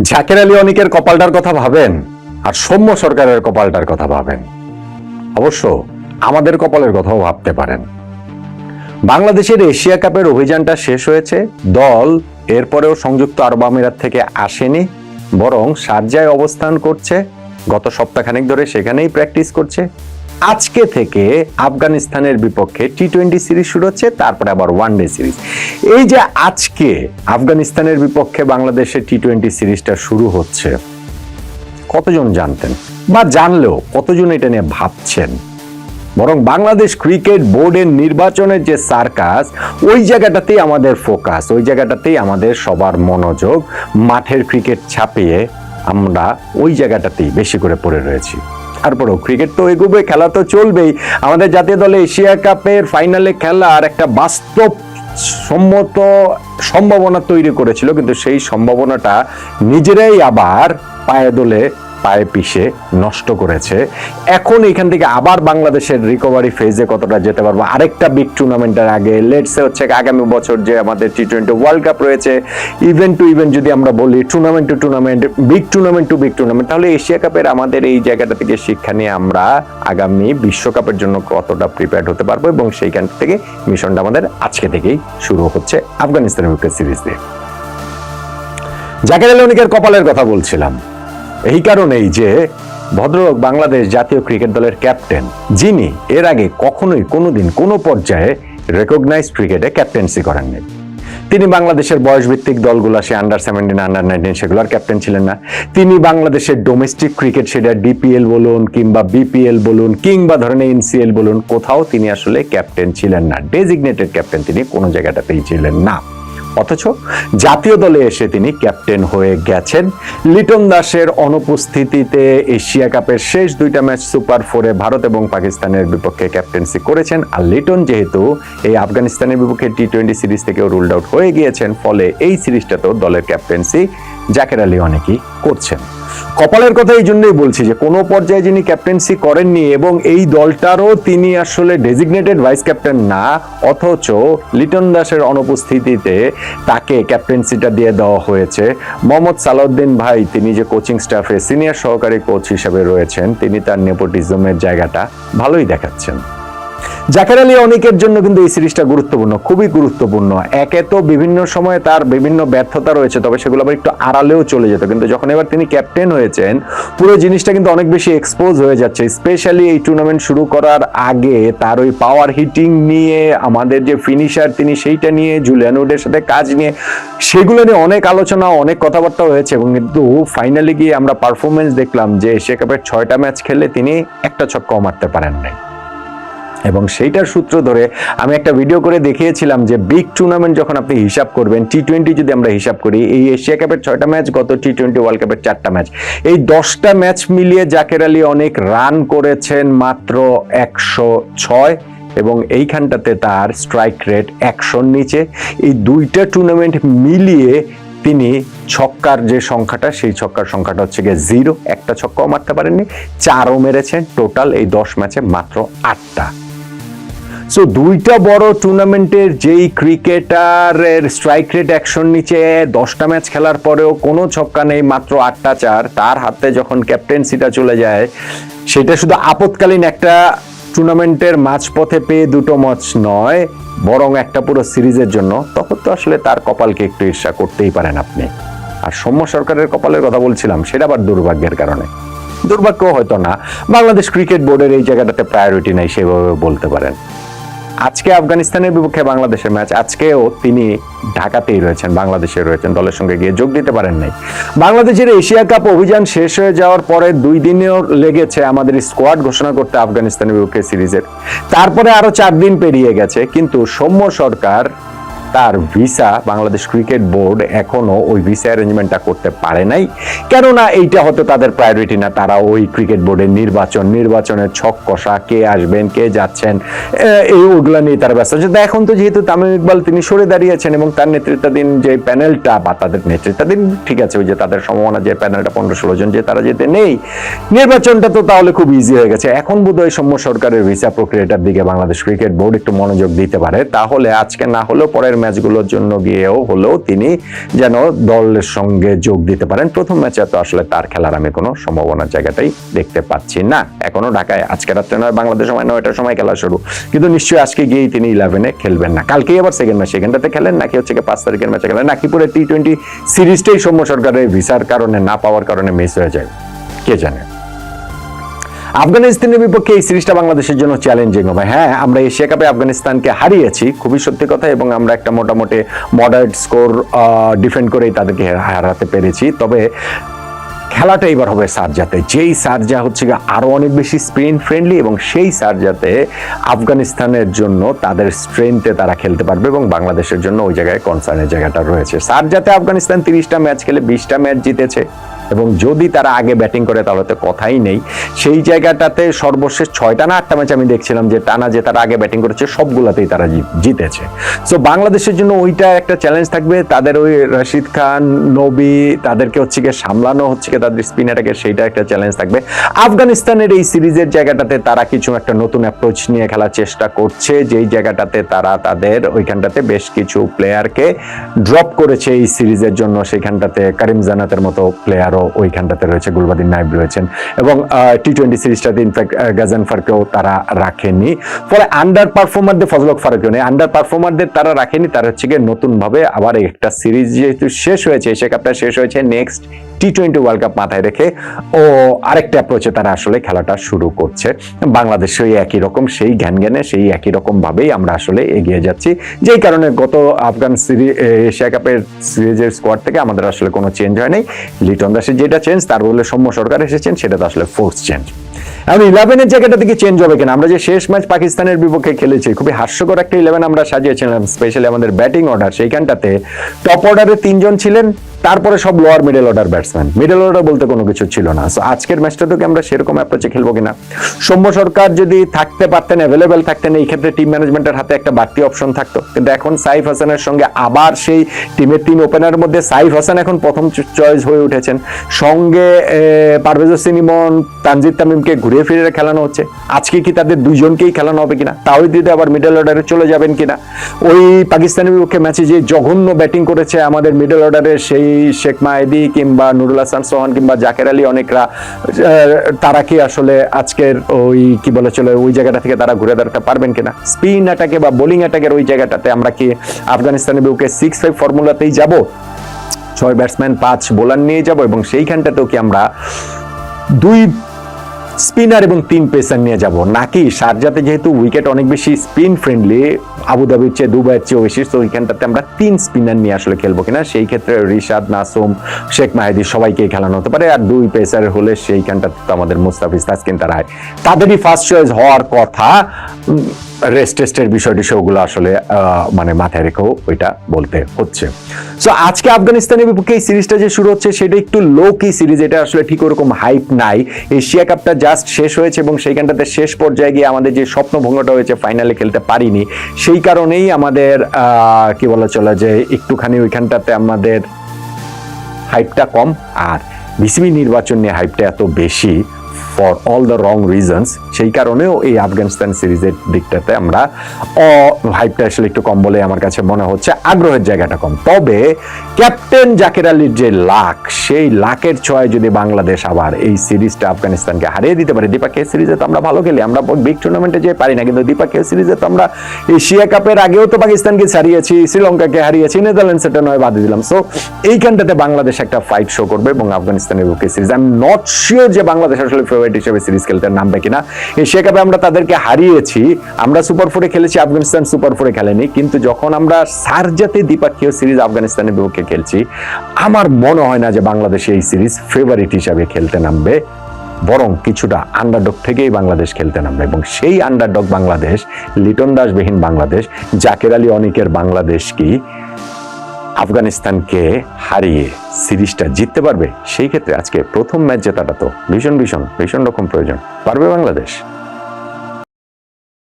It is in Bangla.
জাকের আলী অনিকের কপালটার কথা ভাবেন আর সৌম্য সরকারের কপালটার কথা ভাবেন, অবশ্য আমাদের কপালের কথাও ভাবতে পারেন। বাংলাদেশের এশিয়া কাপের অভিযানটা শেষ হয়েছে, দল এরপরেও সংযুক্ত আরব আমিরাত থেকে আসেনি, বরং শারজায় অবস্থান করছে। গত সপ্তাহখানেক ধরে সেখানেই প্র্যাকটিস করছে। আজকে থেকে আফগানিস্তানের বিপক্ষে টি-20 সিরিজ শুরু হচ্ছে, তারপরে আবার ওয়ানডে সিরিজ। এই যে আজকে আফগানিস্তানের বিপক্ষে বাংলাদেশের টি-20 সিরিজটা শুরু হচ্ছে, কতজন জানতেন? বা জানলেও কতজন এটা নিয়ে ভাবছেন? বরং বাংলাদেশ ক্রিকেট বোর্ডের নির্বাচনের যে সার্কাস, ওই জায়গাটাতেই আমাদের ফোকাস, ওই জায়গাটাতেই আমাদের সবার মনোযোগ। মাঠের ক্রিকেট ছাপিয়ে আমরা ওই জায়গাটাতেই বেশি করে পড়ে রয়েছি। তারপরেও ক্রিকেট তো এগোবে, খেলা তো চলবেই। আমাদের জাতীয় দলে এশিয়া কাপের ফাইনালে খেলার একটা বাস্তব সম্মত সম্ভাবনা তৈরি করেছিল, কিন্তু সেই সম্ভাবনাটা নিজেরাই আবার পায়ে দোলে পায়ে পিষে নষ্ট করেছে। এখন এখান থেকে আবার বাংলাদেশের রিকভারি ফেজে কতটা যেতে পারবো আরেকটা বিগ টুর্নামেন্টের আগে, লেটসে হচ্ছে আগামী বছর যে আমাদের টি-20 ওয়ার্ল্ড কাপ রয়েছে, ইভেন্ট টু ইভেন্ট যদি আমরা বলি, tournament to tournament, big tournament to big tournament, তাহলে এশিয়া কাপের আমাদের এই জায়গাটা থেকে শিক্ষা নিয়ে আমরা আগামী বিশ্বকাপের জন্য কতটা প্রিপেয়ার্ড হতে পারবো, এবং সেইখান থেকে মিশনটা আমাদের আজকে থেকেই শুরু হচ্ছে আফগানিস্তানের বিপক্ষে সিরিজ দিয়ে। জাকের আলী অনিকের কপালের কথা বলছিলাম এই কারণেই যে ভদ্রলোক বাংলাদেশ জাতীয় ক্রিকেট দলের ক্যাপ্টেন, যিনি এর আগে কখনোই কোনোদিন কোনো পর্যায়ে রেকগনাইজ ক্রিকেটে ক্যাপ্টেন্সি করেননি। তিনি বাংলাদেশের বয়সভিত্তিক দলগুলো, সে আন্ডার-17, আন্ডার-19 সেগুলোর ক্যাপ্টেন ছিলেন না। তিনি বাংলাদেশের ডোমেস্টিক ক্রিকেট, সেটা ডিপিএল বলুন কিংবা বিপিএল বলুন কিংবা ধরেন এনসিএল বলুন, কোথাও তিনি আসলে ক্যাপ্টেন ছিলেন না। ডেজিগনেটেড ক্যাপ্টেন তিনি কোনো জায়গাটাতেই ছিলেন না। অথচ জাতীয় দলে এসে তিনি ক্যাপ্টেন হয়ে গেছেন। লিটন দাসের অনুপস্থিতিতে এশিয়া কাপের শেষ দুইটা ম্যাচ সুপার 4-এ ভারত এবং পাকিস্তানের বিপক্ষে ক্যাপ্টেন্সি করেছেন। আর লিটন যেহেতু এই আফগানিস্তানের বিপক্ষে টি-20 সিরিজ থেকেও রুলড আউট হয়ে গিয়েছেন, ফলে এই সিরিজটাতেও দলের ক্যাপ্টেন্সি জাকের আলী অনেকেই করছেন। কপালের কথা এই জন্যই বলছি যে কোনো পর্যায়ে যিনি ক্যাপ্টেন্সি করেননি এবং এই দলটারও তিনি আসলে ডেজিগনেটেড ভাইস ক্যাপ্টেন না, অথচ লিটন দাসের অনুপস্থিতিতে তাকে ক্যাপ্টেন্সিটা দিয়ে দেওয়া হয়েছে। মোহাম্মদ সালাউদ্দিন ভাই, তিনি যে কোচিং স্টাফে সিনিয়র সহকারী কোচ হিসেবে রয়েছেন, তিনি তার নেপোটিজমের জায়গাটা ভালোই দেখাচ্ছেন। জাকের আলী অনিকের জন্য কিন্তু এই সিরিজটা গুরুত্বপূর্ণ, খুবই গুরুত্বপূর্ণ। একে তো বিভিন্ন সময়ে তার বিভিন্ন ব্যর্থতা রয়েছে, তবে সেগুলো আবার একটু আড়ালেও চলে যেত, কিন্তু যখন এবার তিনি ক্যাপ্টেন হয়েছেন, পুরো জিনিসটা কিন্তু অনেক বেশি এক্সপোজ হয়ে যাচ্ছে। স্পেশালি এই টুর্নামেন্ট শুরু করার আগে তার ওই পাওয়ার হিটিং নিয়ে, আমাদের যে ফিনিশার তিনি সেইটা নিয়ে, জুলিয়ান উডের সাথে কাজ নিয়ে, সেগুলো নিয়ে অনেক আলোচনা, অনেক কথাবার্তা হয়েছে। এবং কিন্তু ফাইনালি গিয়ে আমরা পারফরমেন্স দেখলাম যে এশিয়া কাপের 6টা ম্যাচ খেলে তিনি একটা ছক্কাও মারতে পারেন নাই। এবং সেইটার সূত্র ধরে আমি একটা ভিডিও করে দেখিয়েছিলাম যে বিগ টুর্নামেন্ট যখন আপনি হিসাব করবেন, টি-20 যদি আমরা হিসাব করি, এই এশিয়া কাপের 6টা ম্যাচ, গত টি-20 ওয়ার্ল্ড কাপের 4টা ম্যাচ, এই 10টা ম্যাচ মিলিয়ে জাকের আলী অনেক রান করেছেন মাত্র 106, এবং এইখানটাতে তার স্ট্রাইক রেট 100-র নিচে। এই দুইটা টুর্নামেন্ট মিলিয়ে তিনি ছক্কার যে সংখ্যাটা, সেই ছক্কার সংখ্যাটা হচ্ছে গিয়ে 0, একটা ছক্কাও মারতে পারেননি। 4ও মেরেছেন টোটাল এই 10 ম্যাচে মাত্র 8টা। সো দুইটা বড় টুর্নামেন্টের যেই ক্রিকেটারের স্ট্রাইক রেট 100-র নিচে, 10টা ম্যাচ খেলার পরেও কোনো ছক্কা নেই, মাত্র 8টা 4, তার হাতে যখন ক্যাপ্টেন্সিটা চলে যায়, সেটা শুধু আপৎকালীন একটা টুর্নামেন্টের মাঝপথে পেয়ে দুটো ম্যাচ নয়, বরং একটা পুরো সিরিজের জন্য, তখন তো আসলে তার কপালকে একটু ঈর্ষা করতেই পারেন আপনি। আর সৌম্য সরকারের কপালের কথা বলছিলাম, সেটা আবার দুর্ভাগ্যের কারণে। দুর্ভাগ্য হয়তো না, বাংলাদেশ ক্রিকেট বোর্ডের এই জায়গাটাতে প্রায়োরিটি নাই সেভাবে বলতে পারেন। আজকে আফগানিস্তানের বিপক্ষে বাংলাদেশের ম্যাচ, আজকেও তিনি ঢাকাতেই রয়েছেন, বাংলাদেশে রয়েছেন, দলের সঙ্গে গিয়ে যোগ দিতে পারেন নাই। বাংলাদেশের এশিয়া কাপ অভিযান শেষ হয়ে যাওয়ার পরে 2 দিনেও লেগেছে আমাদের স্কোয়াড ঘোষণা করতে আফগানিস্তানের বিপক্ষে সিরিজের, তারপরে আরো 4 দিন পেরিয়ে গেছে, কিন্তু সৌম্য সরকার তার ভিসা, বাংলাদেশ ক্রিকেট বোর্ড এখনো ওই ভিসা অ্যারেঞ্জমেন্টটা করতে পারে নাই। কেননা এইটা হয়তো তাদের প্রায়োরিটি না। তারা ওই ক্রিকেট বোর্ডের নির্বাচনের ছক কষা, কে আসবেন কে যাচ্ছেন, এই ওগুলা নিয়ে তারা ব্যস্ত আছে। এখন তো যেহেতু তামিম ইকবাল তিনি সরে দাঁড়িয়েছেন এবং তার নেতৃত্বাধীন যে প্যানেলটা, বা তাদের নেতৃত্বাধীন ঠিক আছে, ওই যে তাদের সম্ভাবনা যে প্যানেলটা 15-16 জন যে তারা যেতে নেই, নির্বাচনটা তো তাহলে খুব ইজি হয়ে গেছে। এখন বোধহয় সৌম্য সরকারের ভিসা প্রক্রিয়াটার দিকে বাংলাদেশ ক্রিকেট বোর্ড একটু মনোযোগ দিতে পারে, তাহলে আজকে না হলেও পরের ম্যাচগুলোর জন্য গিয়েও হলেও তিনি যেন দলের সঙ্গে যোগ দিতে পারেন। প্রথম ম্যাচে তো আসলে তার খেলার আমি কোনো সম্ভাবনার জায়গাটাই দেখতে পাচ্ছি না। এখনো ঢাকায় আজকে রাত্রে নয়, বাংলাদেশ সময় 9টার সময় খেলা শুরু, কিন্তু নিশ্চয়ই আজকে গিয়েই তিনি 11-এ খেলবেন না। কালকেই আবার সেকেন্ড ম্যাচ, সেকেন্ডটাতে খেলেন নাকি হচ্ছে 5 তারিখের ম্যাচে খেলেন, নাকি পুরো টি-20 সিরিজটাই সৌম্য সরকারের ভিসার কারণে না পাওয়ার কারণে মিস হয়ে যায়, কে জানে। আফগানিস্তানের বিপক্ষে এই সিরিজটা বাংলাদেশের জন্য চ্যালেঞ্জিং হবে। হ্যাঁ, আমরা এশিয়া কাপে আফগানিস্তানকে হারিয়েছি, খুবই সত্যি কথা, এবং আমরা একটা মোটামুটি মডারেট স্কোর ডিফেন্ড করেই তাদেরকে হারাতে পেরেছি। তবে খেলাটা এবার হবে সারজাতে, যেই সারজা হচ্ছে আরো অনেক বেশি স্পিন ফ্রেন্ডলি, এবং সেই সারজাতে আফগানিস্তানের জন্য তাদের স্ট্রেংথে তারা খেলতে পারবে, এবং বাংলাদেশের জন্য ওই জায়গায় কনসার্নের জায়গাটা রয়েছে। সারজাতে আফগানিস্তান 30টা ম্যাচ খেলে 20টা ম্যাচ জিতেছে, এবং যদি তারা আগে ব্যাটিং করে তাহলে তো কথাই নেই। সেই জায়গাটাতে সর্বশেষ 6টা না 8টা ম্যাচ আমি দেখছিলাম যে টানা যে তারা আগে ব্যাটিং করেছে সবগুলাতেই তারা জিতেছে। সো বাংলাদেশের জন্য ওইটা একটা চ্যালেঞ্জ থাকবে। তাদের ওই রশিদ খান, নবী, তাদেরকে হচ্ছে গিয়ে সামলানো হচ্ছে গিয়ে তাদের স্পিনারটাকে, সেইটা একটা চ্যালেঞ্জ থাকবে। আফগানিস্তানের এই সিরিজের জায়গাটাতে তারা কিছু একটা নতুন অ্যাপ্রোচ নিয়ে খেলার চেষ্টা করছে, যেই জায়গাটাতে তারা তাদের ওইখানটাতে বেশ কিছু প্লেয়ারকে ড্রপ করেছে এই সিরিজের জন্য। সেখানটাতে করিম জান্নাতের মতো প্লেয়ারও ওইখানটাতে রয়েছে, গুলবাদিন নাইব রয়েছেন, এবং টি-20 সিরিজটাতে ইনফ্যাক্ট গাজানফারকেও তারা রাখেনি। ফলে আন্ডার পারফর্মারদের, ফজলক ফারুকও নেই, আন্ডার পারফর্মারদের তারা রাখেনি। তারা হচ্ছে গিয়ে নতুন ভাবে আবার একটা সিরিজ যেহেতু শেষ হয়েছে, এশিয়া কাপটা শেষ হয়েছে, নেক্সট টি-20 ওয়ার্ল্ড কাপ মাথায় রেখে ও আরেকটা অ্যাপ্রোচে তারা আসলে খেলাটা শুরু করছে। বাংলাদেশ ওই একই রকম, সেই জ্ঞানে সেই একই রকম ভাবেই আমরা আসলে এগিয়ে যাচ্ছি, যেই কারণে গত আফগান এশিয়া কাপের সিরিজের স্কোয়াড থেকে আমাদের আসলে কোনো চেঞ্জ হয় নাই। লিটন দাসের যেটা চেঞ্জ, তার বলে সৌম্য সরকার এসেছেন, সেটা তো আসলে ফোর্স চেঞ্জ। এখন 11-এর জায়গাটা থেকে চেঞ্জ হবে কিনা, আমরা যে শেষ ম্যাচ পাকিস্তানের বিপক্ষে খেলেছি, খুবই হাস্যকর একটা 11 আমরা সাজিয়েছিলাম, স্পেশালি আমাদের ব্যাটিং অর্ডার। সেইখানটাতে টপ অর্ডারে 3 জন ছিলেন, তারপরে সব lower middle order batsman, middle order বলতে কোনো কিছু ছিল না। সো আজকের ম্যাচটা তো আমরা সেরকম অ্যাপ্রোচে খেলবো কিনা। সৌম্য সরকার যদি থাকতে পারতেন, অ্যাভেলেবেল থাকতেন, এই ক্ষেত্রে টিম ম্যানেজমেন্টের হাতে একটা বাড়তি অপশন থাকতো। কিন্তু এখন সাইফ হাসানের সঙ্গে আবার সেই টিমের 3 ওপেনারের মধ্যে সাইফ হাসান এখন প্রথম চয়েস হয়ে উঠেছেন, সঙ্গে পারভেজ হোসেন ইমন, তানজিদ তামিমকে ঘুরিয়ে ফিরে খেলানো হচ্ছে। আজকে কি তাদের দুইজনকেই খেলানো হবে কিনা, তাওহিদ হৃদয় আবার মিডল অর্ডারে চলে যাবেন কিনা। ওই পাকিস্তানের বিপক্ষে ম্যাচে যে জঘন্য ব্যাটিং করেছে আমাদের মিডল অর্ডারের সেই শেখ মাহেদি কিংবা নুরুল হাসান সোহান কিংবা জাকের আলী অনেকরা, তারা কি আসলে আজকের ওই কি বলে চলে ওই জায়গাটা থেকে তারা ঘুরে দাঁড়াতে পারবেন কিনা। স্পিন অ্যাটাকে বা বোলিং অ্যাটাকের ওই জায়গাটাতে আমরা কি আফগানিস্তানের বিপক্ষে 6-5 ফর্মুলাতেই যাব, 6 ব্যাটসম্যান 5 বোলার নিয়ে যাব, এবং সেইখানটাতেও কি আমরা 2 স্পিনার এবং 3 পেসার নিয়ে যাব, নাকি শারজাতে যেহেতু উইকেট অনেক বেশি স্পিন ফ্রেন্ডলি, আবুধাবির চেয়ে দুবাইয়ের চেয়ে বেশি, তো ওইখানটাতে আমরা 3 স্পিনার নিয়ে আসলে খেলবো কিনা। সেই ক্ষেত্রে রিশাদ, নাসুম, শেখ মাহেদি সবাইকেই খেলানো হতে পারে, আর 2 পেসার হলে সেইখানটাতে তো আমাদের মুস্তাফিজ, তাসকিন তারাই তাদেরই ফার্স্ট চয়েস হওয়ার কথা। রেস্ট টেস্টের বিষয়টি সেগুলো আসলে মানে মাথায় রেখেও ওইটা বলতে হচ্ছে। সো আজকে আফগানিস্তানের বিপক্ষে এই সিরিজটা যে শুরু হচ্ছে সেটা একটু লো কি সিরিজ, এটা আসলে ঠিক ওরকম হাইপ নাই। এশিয়া কাপটা জাস্ট শেষ হয়েছে, এবং সেইখানটাতে শেষ পর্যায়ে গিয়ে আমাদের যে স্বপ্নভঙ্গটা হয়েছে, ফাইনালে খেলতে পারিনি, সেই কারণেই আমাদের কি বলা চলে যে একটুখানি ওইখানটাতে আমাদের হাইপটা কম। আর বিসিবি নির্বাচন নিয়ে হাইপটা এত বেশি for all the wrong reasons, সেই কারণেও এই আফগানিস্তান সিরিজের দিকটাতে আমরা হাইপটা আসলে একটু কম বলে আমার কাছে মনে হচ্ছে, আগ্রহের জায়গাটা কম। তবে ক্যাপ্টেন জাকের আলীর যে লাক, সেই লাকের ছোঁয়ায় যদি বাংলাদেশ আবার এই সিরিজটা আফগানিস্তানকে হারিয়ে দিতে পারে, দ্বিপাক্ষিক সিরিজে তো আমরা ভালো খেলি, আমরা বিগ টুর্নামেন্টে যে পারি না, কিন্তু দ্বিপাক্ষিক সিরিজে তো আমরা এশিয়া কাপের আগেও তো পাকিস্তানকে হারিয়েছি, শ্রীলঙ্কাকে হারিয়েছি, নেদারল্যান্ডস এটা নয় বাদ দিলাম। সো এইখানটাতে বাংলাদেশ একটা ফাইট শো করবে, এবং আফগানিস্তানের বিপক্ষে series I am not sure যে বাংলাদেশ আসলে ফেভারিট হিসেবে সিরিজ খেলতে নামবে কিনা। এশিয়া কাপে আমরা তাদেরকে হারিয়েছি, আমরা সুপার 4-এ খেলেছি, আফগানিস্তান সুপার 4-এ খেলেনি, কিন্তু যখন আমরা শারজাতে দ্বিপাক্ষিক সিরিজ আফগানিস্তানের বিপক্ষে খেলছি, আমার মনে হয় না যে বাংলাদেশ এই সিরিজ ফেভারিট হিসাবে খেলতে নামবে, বরং কিছুটা আন্ডারডগ থেকেই বাংলাদেশ খেলতে নামবে। এবং সেই আন্ডারডগ বাংলাদেশ, লিটন দাসবিহীন বাংলাদেশ, জাকের আলী অনিকের বাংলাদেশ কি আফগানিস্তানকে হারিয়ে সিরিজটা জিততে পারবে? সেই ক্ষেত্রে আজকে প্রথম ম্যাচ জেতাটা তো ভীষণ ভীষণ ভীষণ রকম প্রয়োজন। পারবে বাংলাদেশ?